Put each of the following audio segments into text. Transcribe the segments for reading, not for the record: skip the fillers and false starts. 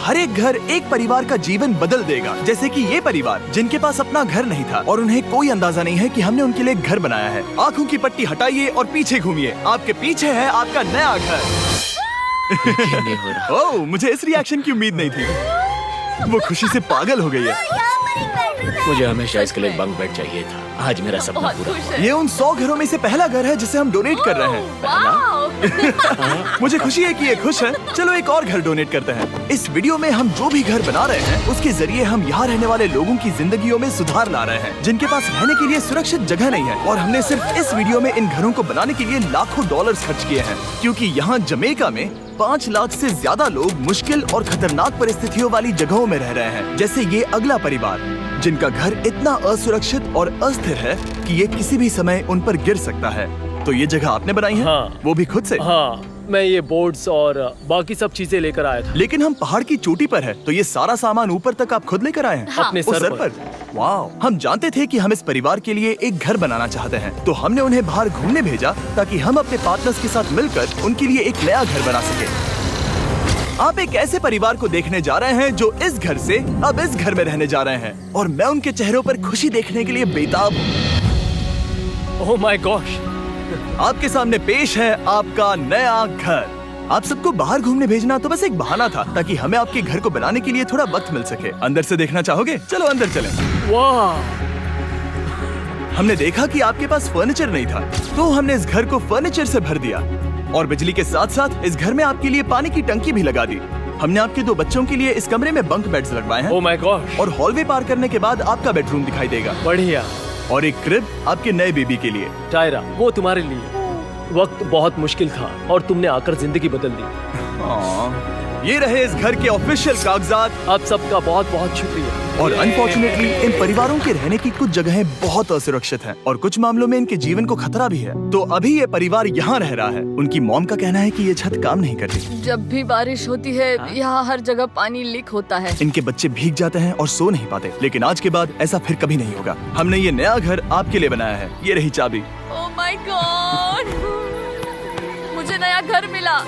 हर एक घर एक परिवार का जीवन बदल देगा। जैसे कि ये परिवार जिनके पास अपना घर नहीं था और उन्हें कोई अंदाजा नहीं है कि हमने उनके लिए घर बनाया है। आँखों की पट्टी हटाइए और पीछे घूमिए। आपके पीछे है आपका नया घर। नहीं हो रहा। ओह, मुझे इस रिएक्शन की उम्मीद नहीं थी। वो खुशी से पागल हो गई है। मुझे हमेशा इसके लिए बंक बेड चाहिए था। आज मेरा सपना पूरा हुआ। ये उन 100 घरों में से पहला घर है जिसे हम डोनेट कर रहे हैं। मुझे खुशी है कि ये खुश है। चलो एक और घर डोनेट करते हैं। इस वीडियो में हम जो भी घर बना रहे हैं उसके जरिए हम यहाँ रहने वाले लोगों की जिंदगियों में सुधार ला रहे हैं, जिनके पास रहने के लिए सुरक्षित जगह नहीं है। और हमने सिर्फ इस वीडियो में इन घरों को बनाने के लिए लाखों डॉलर्स खर्च किए हैं, क्योंकि यहाँ जमैका में 5 लाख से ज्यादा लोग मुश्किल और खतरनाक परिस्थितियों वाली जगहों में रह रहे हैं। जैसे ये अगला परिवार जिनका घर इतना असुरक्षित और अस्थिर है कि ये किसी भी समय उन पर गिर सकता है। तो ये जगह आपने बनाई है? हाँ। वो भी खुद से? हाँ, मैं ये बोर्ड्स और बाकी सब चीजें लेकर आया था। लेकिन हम पहाड़ की चोटी पर है, तो ये सारा सामान ऊपर तक आप खुद लेकर आए हैं? हाँ। अपने उस सर पर। वाह! हम जानते थे कि हम इस परिवार के लिए एक घर बनाना चाहते हैं, तो हमने उन्हें बाहर घूमने भेजा ताकि हम अपने पार्टनर्स के साथ मिलकर उनके लिए एक नया घर बना सके। आप एक ऐसे परिवार को देखने जा रहे हैं जो इस घर से अब इस घर में रहने जा रहे हैं, और मैं उनके चेहरों पर खुशी देखने के लिए बेताब हूँ। Oh my gosh! आपके सामने पेश है आपका नया घर। आप सबको बाहर घूमने भेजना तो बस एक बहाना था ताकि हमें आपके घर को बनाने के लिए थोड़ा वक्त मिल सके। अंदर से देखना चाहोगे? चलो अंदर चलें। वाह! हमने देखा कि आपके पास फर्नीचर नहीं था, तो हमने इस घर को फर्नीचर से भर दिया, और बिजली के साथ साथ इस घर में आपके लिए पानी की टंकी भी लगा दी। हमने आपके 2 बच्चों के लिए इस कमरे में बंक बेड्स लगवाए हैं। Oh my gosh! और हॉलवे पार करने के बाद आपका बेडरूम दिखाई देगा। बढ़िया। और एक क्रिब आपके नए बेबी के लिए। टायरा, वो तुम्हारे लिए। वक्त बहुत मुश्किल था और तुमने आकर जिंदगी बदल दी। ये रहे इस घर के ऑफिशियल कागजात। आप सबका बहुत बहुत शुक्रिया। और अनफॉर्चुनेटली इन परिवारों के रहने की कुछ जगहें बहुत असुरक्षित हैं और कुछ मामलों में इनके जीवन को खतरा भी है। तो अभी ये परिवार यहाँ रह रहा है। उनकी मॉम का कहना है कि ये छत काम नहीं करती। जब भी बारिश होती है यहाँ हर जगह पानी लीक होता है। इनके बच्चे भीग जाते हैं और सो नहीं पाते। लेकिन आज के बाद ऐसा फिर कभी नहीं होगा। हमने ये नया घर आपके लिए बनाया है। ये रही चाबी। Oh my God! मुझे नया घर मिला।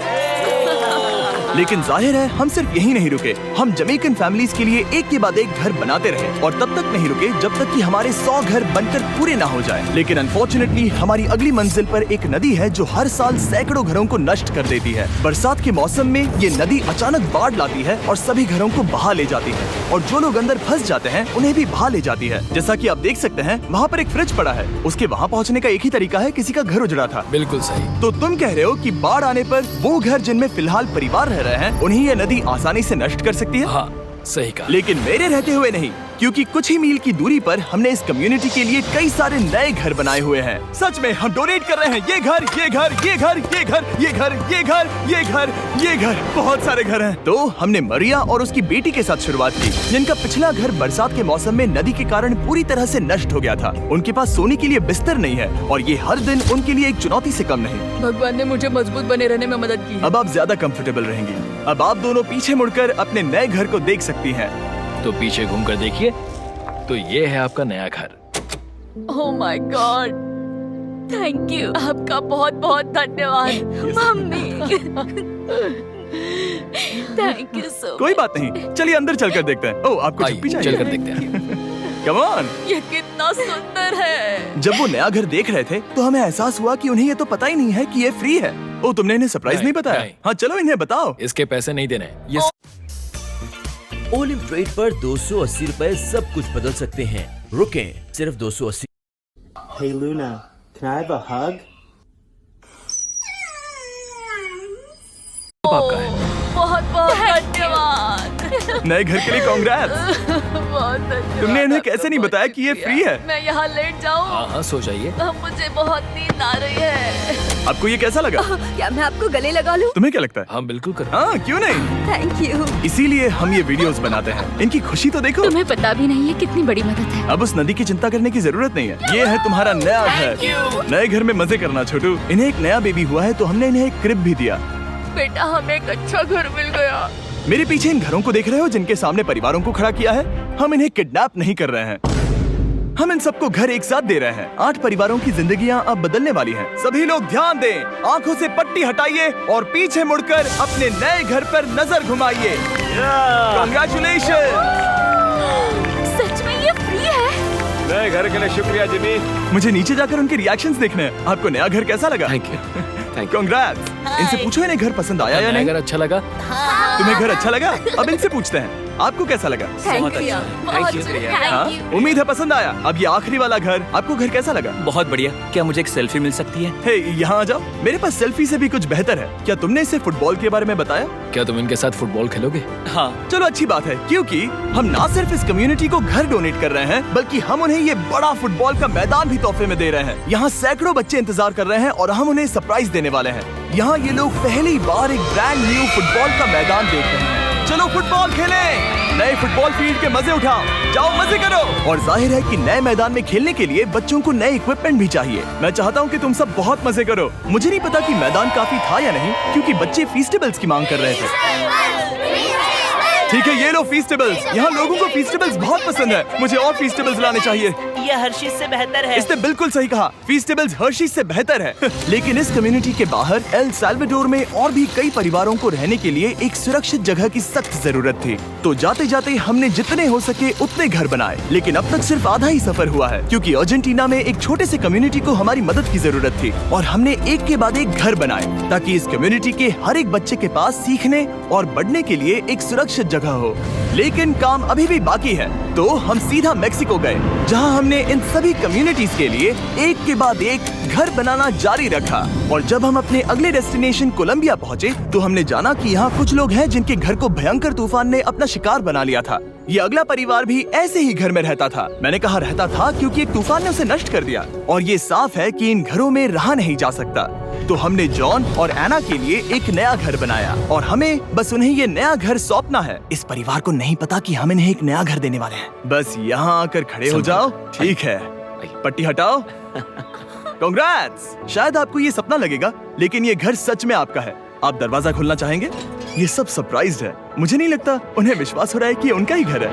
लेकिन जाहिर है हम सिर्फ यही नहीं रुके। हम जमैकन फैमिलीज के लिए एक के बाद एक घर बनाते रहे, और तब तक नहीं रुके जब तक कि हमारे 100 घर बनकर पूरे ना हो जाए। लेकिन अनफॉर्चुनेटली हमारी अगली मंजिल पर एक नदी है जो हर साल सैकड़ों घरों को नष्ट कर देती है। बरसात के मौसम में ये नदी अचानक बाढ़ लाती है और सभी घरों को बहा ले जाती है, और जो लोग अंदर फंस जाते हैं उन्हें भी बहा ले जाती है। जैसा कि आप देख सकते हैं वहाँ पर एक फ्रिज पड़ा है। उसके वहाँ पहुँचने का एक ही तरीका है, किसी का घर उजड़ा था। बिल्कुल सही। तो तुम कह रहे हो कि बाढ़ आने पर वो घर जिनमें फिलहाल परिवार रह रहे हैं उन्हें ये नदी आसानी से नष्ट कर सकती है? हाँ, सही कहा। लेकिन मेरे रहते हुए नहीं, क्योंकि कुछ ही मील की दूरी पर हमने इस कम्युनिटी के लिए कई सारे नए घर बनाए हुए हैं। सच में हम डोनेट कर रहे हैं। ये घर, ये घर, ये घर, ये घर, ये घर, ये घर, ये घर, ये घर, बहुत सारे घर हैं। तो हमने मरिया और उसकी बेटी के साथ शुरुआत की, जिनका पिछला घर बरसात के मौसम में नदी के कारण पूरी तरह से नष्ट हो गया था। उनके पास सोने के लिए बिस्तर नहीं है, और ये हर दिन उनके लिए एक चुनौती से कम नहीं। भगवान ने मुझे मजबूत बने रहने में मदद की है। अब आप ज्यादा कंफर्टेबल रहेंगी। अब आप दोनों पीछे मुड़कर अपने नए घर को देख सकती हैं। तो पीछे घूमकर देखिए, तो ये है आपका नया घर। Oh my God! Thank you. आपका बहुत बहुत धन्यवाद मम्मी। Thank you so. कोई बात नहीं, चलिए अंदर चलकर देखते हैं। ओह, आपको आइए, चप्पी चाहिए? चलकर देखते हैं। Come on. ये कितना सुंदर है। जब वो नया घर देख रहे थे तो हमें एहसास हुआ कि उन्हें ये तो पता ही नहीं है कि ये फ्री है। ओ, तुमने इन्हें सरप्राइज नहीं बताया? नहीं। हाँ, चलो इन्हें बताओ। इसके पैसे नहीं देने। ये ओलिव ट्रेड पर 280 रुपए सब कुछ बदल सकते हैं। रुकें, सिर्फ 280। Hey Luna, can I have a hug? आपका है। बहुत बहुत धन्यवाद। नए घर के लिए कांग्रेट्स। बहुत धन्यवाद। तुमने इन्हें कैसे नहीं बताया कि ये फ्री है? मैं यहाँ लेट जाऊँ? हाँ हाँ, सो जाइए। मुझे बहुत नींद आ रही है। आपको ये कैसा लगा? क्या मैं आपको गले लगा लूं? तुम्हें क्या लगता है? हाँ बिल्कुल कर। हाँ, क्यों नहीं? Thank you. इसीलिए हम ये वीडियोस बनाते हैं। इनकी खुशी तो देखो। तुम्हें पता भी नहीं है कितनी बड़ी मदद है। अब उस नदी की चिंता करने की जरूरत नहीं है। ये है तुम्हारा नया घर। नए घर में मजे करना छोटू। इन्हें एक नया बेबी हुआ है तो हमने इन्हें एक क्रिब भी दिया। बेटा, हमें एक अच्छा घर मिल गया। मेरे पीछे इन घरों को देख रहे हो जिनके सामने परिवारों को खड़ा किया है? हम इन्हें किडनैप नहीं कर रहे हैं। हम इन सबको घर एक साथ दे रहे हैं। 8 परिवारों की जिंदगियां अब बदलने वाली हैं। सभी लोग ध्यान दें, आंखों से पट्टी हटाइए और पीछे मुड़कर अपने नए घर पर नजर घुमाइए। Congratulations! सच में ये फ्री है? नए घर के लिए शुक्रिया जिमी। मुझे नीचे जाकर उनके रिएक्शंस देखने हैं। आपको नया घर कैसा लगा? Thank you. Congrats! इनसे पूछो इन्हें घर पसंद आया या नहीं? अगर अच्छा लगा तुम्हें घर अच्छा लगा? अब इनसे पूछते हैं, आपको कैसा लगा? Thank you. Thank you. हाँ? उम्मीद है पसंद आया। अब ये आखिरी वाला घर, आपको घर कैसा लगा? बहुत बढ़िया। क्या मुझे एक सेल्फी मिल सकती है? हे, यहाँ आ जाओ। मेरे पास सेल्फी से भी कुछ बेहतर है। क्या तुमने इसे फुटबॉल के बारे में बताया? क्या तुम इनके साथ फुटबॉल खेलोगे? हाँ। चलो अच्छी बात है, क्योंकि हम ना सिर्फ इस कम्युनिटी को घर डोनेट कर रहे हैं, बल्कि हम उन्हें ये बड़ा फुटबॉल का मैदान भी तोहफे में दे रहे हैं। यहाँ सैकड़ों बच्चे इंतजार कर रहे हैं और हम उन्हें सरप्राइज देने वाले हैं। यहाँ ये लोग पहली बार एक ब्रांड न्यू फुटबॉल का मैदान देख रहे हैं। चलो फुटबॉल खेलें, नए फुटबॉल फील्ड के मजे उठाओ, जाओ मजे करो। और जाहिर है कि नए मैदान में खेलने के लिए बच्चों को नए इक्विपमेंट भी चाहिए। मैं चाहता हूँ कि तुम सब बहुत मजे करो। मुझे नहीं पता कि मैदान काफी था या नहीं, क्योंकि बच्चे फीस्टेबल्स की मांग कर रहे थे। ठीक है, ये लो फीस्टेबल्स। यहाँ लोगों को फीस्टेबल्स बहुत पसंद है। मुझे और फीस्टेबल्स लाने चाहिए। ये हर्षीज से बेहतर है। इसने बिल्कुल सही कहा, फीस्टेबल्स हर्शीज से बेहतर है। लेकिन इस कम्युनिटी के बाहर एल साल्वाडोर में और भी कई परिवारों को रहने के लिए एक सुरक्षित जगह की सख्त जरूरत थी। तो जाते जाते हमने जितने हो सके उतने घर बनाए, लेकिन अब तक सिर्फ आधा ही सफर हुआ है, क्योंकि अर्जेंटीना में एक छोटे से कम्युनिटी को हमारी मदद की जरूरत थी और हमने एक के बाद एक घर बनाए ताकि इस कम्युनिटी के हर एक बच्चे के पास सीखने और बढ़ने के लिए एक सुरक्षित जगह हो। लेकिन काम अभी भी बाकी है, तो हम सीधा मेक्सिको गए, जहां हमने इन सभी कम्युनिटीज के लिए एक के बाद एक घर बनाना जारी रखा। और जब हम अपने अगले डेस्टिनेशन कोलंबिया पहुंचे, तो हमने जाना कि यहाँ कुछ लोग हैं जिनके घर को भयंकर तूफान ने अपना शिकार बना लिया था। ये अगला परिवार भी ऐसे ही घर में रहता था। मैंने कहा रहता था क्योंकि एक तूफान ने उसे नष्ट कर दिया और ये साफ है कि इन घरों में रहा नहीं जा सकता। तो हमने जॉन और एना के लिए एक नया घर बनाया और हमें बस उन्हें ये नया घर सौंपना है। इस परिवार को नहीं पता कि हम इन्हें एक नया घर देने वाले हैं। बस यहाँ आकर खड़े हो जाओ। ठीक है, पट्टी हटाओ। कांग्रेट्स! शायद आपको ये सपना लगेगा, लेकिन ये घर सच में आपका है। आप दरवाजा खोलना चाहेंगे? ये सब सरप्राइज्ड है। मुझे नहीं लगता उन्हें विश्वास हो रहा है कि ये उनका ही घर है।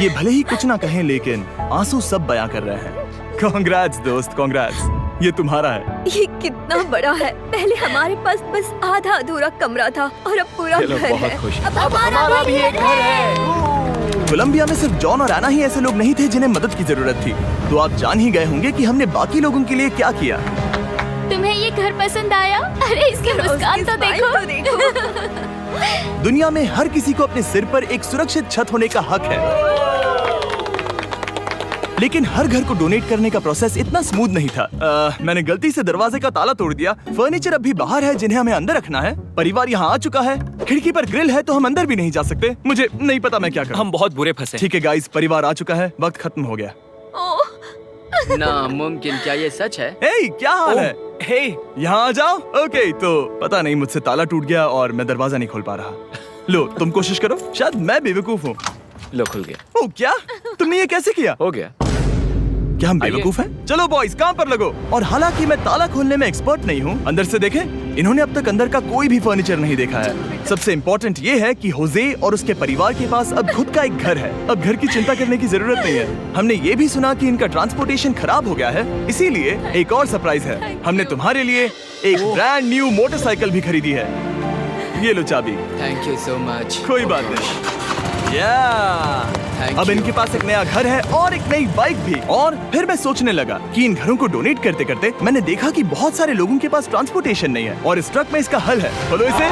ये भले ही कुछ ना कहें, लेकिन आंसू सब बयां कर रहे हैं। कांग्रेट्स दोस्त, कांग्रेट्स। ये तुम्हारा है। ये कितना बड़ा है। पहले हमारे पास बस आधा अधूरा कमरा था और अब पूरा घर है। बहुत खुश। अब हमारा भी एक घर है। कोलंबिया में सिर्फ जॉन और एना ही ऐसे लोग नहीं थे जिन्हें मदद की जरूरत थी। तो आप जान ही गए होंगे कि हमने बाकी लोगों के लिए क्या किया। तुम्हें ये घर पसंद आया? अरे इसकी मुस्कान तो देखो। दुनिया में हर किसी को अपने सिर पर एक सुरक्षित छत होने का हक है, लेकिन हर घर को डोनेट करने का प्रोसेस इतना स्मूथ नहीं था। मैंने गलती से दरवाजे का ताला तोड़ दिया। फर्नीचर अब भी बाहर है जिन्हें हमें अंदर रखना है। परिवार यहाँ आ चुका है। खिड़की पर ग्रिल है तो हम अंदर भी नहीं जा सकते। मुझे नहीं पता मैं क्या करूं। हम बहुत बुरे फंसे। ठीक है गाइस, परिवार आ चुका है। वक्त खत्म हो गया। नामुमकिन, क्या ये सच है? हे, क्या हाल है? हे, यहाँ आ जाओ। ओके, तो पता नहीं मुझसे ताला टूट गया और मैं दरवाजा नहीं खोल पा रहा। लो, तुम कोशिश करो। शायद मैं बेवकूफ हूँ। लो, खुल गया। ओ क्या? तुमने ये कैसे किया? हो गया। क्या हम बेवकूफ हैं? चलो बॉयज, काम पर लगो। और हालांकि मैं ताला खोलने में एक्सपर्ट नहीं हूँ, अंदर से देखें। इन्होंने अब तक अंदर का कोई भी फर्नीचर नहीं देखा है। सबसे इम्पोर्टेंट ये है कि होजे और उसके परिवार के पास अब खुद का एक घर है। अब घर की चिंता करने की जरूरत नहीं है। हमने ये भी सुना कि इनका ट्रांसपोर्टेशन खराब हो गया है, इसीलिए एक और सरप्राइज है। हमने तुम्हारे लिए एक ब्रांड न्यू मोटरसाइकिल भी खरीदी है। ये लो चाबी। Thank you so much. कोई बात नहीं। अब इनके पास एक नया घर है और एक नई बाइक भी। और फिर मैं सोचने लगा कि इन घरों को डोनेट करते करते मैंने देखा कि बहुत सारे लोगों के पास ट्रांसपोर्टेशन नहीं है और इस ट्रक में इसका हल है। बोलो इसे।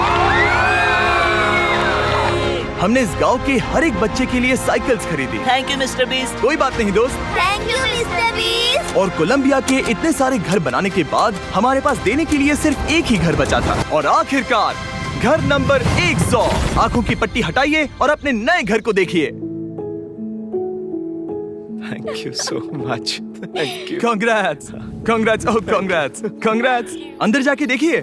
हमने इस गांव के हर एक बच्चे के लिए साइकिल्स खरीदी। Thank you mister beast. कोई बात नहीं दोस्त। Thank you mister beast. और कोलंबिया के इतने सारे घर बनाने के बाद हमारे पास देने के लिए सिर्फ एक ही घर बचा था। और आखिरकार घर नंबर 100। आंखों की पट्टी हटाइए और अपने नए घर को देखिए। Thank you so much. Thank you. Congrats, congrats, oh congrats, congrats. अंदर जाके देखिए,